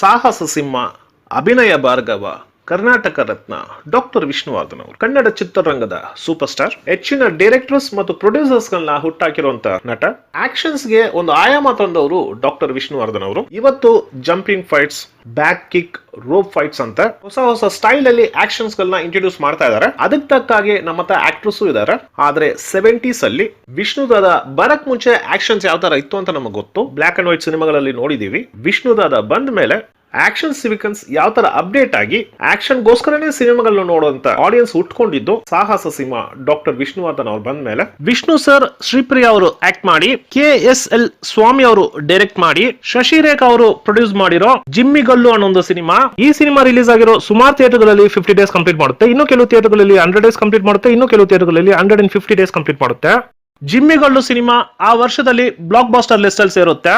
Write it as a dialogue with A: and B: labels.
A: ಸಾಹಸ ಸಿಂಹ, ಅಭಿನಯ ಭಾರ್ಗವ, ಕರ್ನಾಟಕ ರತ್ನ ಡಾಕ್ಟರ್ ವಿಷ್ಣುವರ್ಧನ್ ಅವರು ಕನ್ನಡ ಚಿತ್ರರಂಗದ ಸೂಪರ್ ಸ್ಟಾರ್. ಹೆಚ್ಚಿನ ಡೈರೆಕ್ಟರ್ಸ್ ಮತ್ತು ಪ್ರೊಡ್ಯೂಸರ್ಸ್ ಗಳನ್ನ ಹುಟ್ಟಾಕಿರುವಂತ ನಟ. ಆಕ್ಷನ್ಸ್ ಗೆ ಒಂದು ಆಯಾಮ ತಂದವರು ಡಾಕ್ಟರ್ ವಿಷ್ಣುವರ್ಧನ್ ಅವರು. ಇವತ್ತು jumping fights, back kick, rope fights ಅಂತ ಹೊಸ ಹೊಸ ಸ್ಟೈಲ್ ಅಲ್ಲಿ ಆಕ್ಷನ್ಸ್ ಗಳನ್ನ ಇಂಟ್ರೊಡ್ಯೂಸ್ ಮಾಡ್ತಾ ಇದಾರೆ. ಅದಕ್ಕೆ ತಕ್ಕಾಗಿ ನಮ್ಮ ಹತ್ರ ಆಕ್ಟರ್ಸ್ ಇದಾರೆ. ಆದ್ರೆ 70s ಅಲ್ಲಿ ವಿಷ್ಣುದಾದ ಬರಕ್ ಮುಂಚೆ ಆಕ್ಷನ್ಸ್ ಯಾವ ತರ ಇತ್ತು ಅಂತ ನಮಗೆ ಗೊತ್ತು. ಬ್ಲಾಕ್ ಅಂಡ್ ವೈಟ್ ಸಿನಿಮಾಗಳಲ್ಲಿ ನೋಡಿದೀವಿ. ವಿಷ್ಣುದಾದ ಬಂದ ಮೇಲೆ ಆಕ್ಷನ್ ಸಿವಿಕನ್ಸ್ ಯಾವ ತರ ಅಪ್ಡೇಟ್ ಆಗಿ ಆಕ್ಷನ್ ಗೋಸ್ಕರನೇ ಸಿನಿಮಾಗಳನ್ನ ನೋಡುವಂತ ಆಡಿಯನ್ಸ್ ಉಟ್ಕೊಂಡಿದ್ದು ಸಾಹಸ ಸಿಂಹ ಡಾಕ್ಟರ್ ವಿಷ್ಣುವರ್ಧನ್ ಅವ್ರು ಬಂದ ಮೇಲೆ. ವಿಷ್ಣು ಸರ್ ಶ್ರೀಪ್ರಿಯಾ ಅವರು ಆಕ್ಟ್ ಮಾಡಿ, KSL ಸ್ವಾಮಿ ಅವರು ಡೈರೆಕ್ಟ್ ಮಾಡಿ, ಶಶಿರೇಖಾ ಅವರು ಪ್ರೊಡ್ಯೂಸ್ ಮಾಡಿರೋ ಜಿಮ್ಮಿ ಗಲ್ಲು ಅನ್ನೋ ಒಂದು ಸಿನಿಮಾ. ಈ ಸಿನಿಮಾ ರಿಲೀಸ್ ಆಗಿರೋ ಸುಮಾರು ಥಿಯೇಟರ್ಗಳಲ್ಲಿ 50 ಡೇಸ್ ಕಂಪ್ಲೀಟ್ ಮಾಡುತ್ತೆ. ಇನ್ನು ಕೆಲವು ಥಿಯೇಟರ್ಗಳಲ್ಲಿ 100 ಡೇಸ್ ಕಂಪ್ಲೀಟ್ ಮಾಡುತ್ತೆ. ಇನ್ನು ಕೆಲವು ಥಿಯೇಟರ್ಗಳಲ್ಲಿ 150 ಡೇಸ್ ಕಂಪ್ಲೀಟ್ ಮಾಡುತ್ತೆ. ಜಿಮ್ಮಿ ಗಲ್ಲು ಸಿನಿಮಾ ಆ ವರ್ಷದಲ್ಲಿ ಬ್ಲಾಕ್ ಬಾಸ್ಟರ್ ಲಿಸ್ಟ್ ಅಲ್ಲಿ ಸೇರುತ್ತೆ.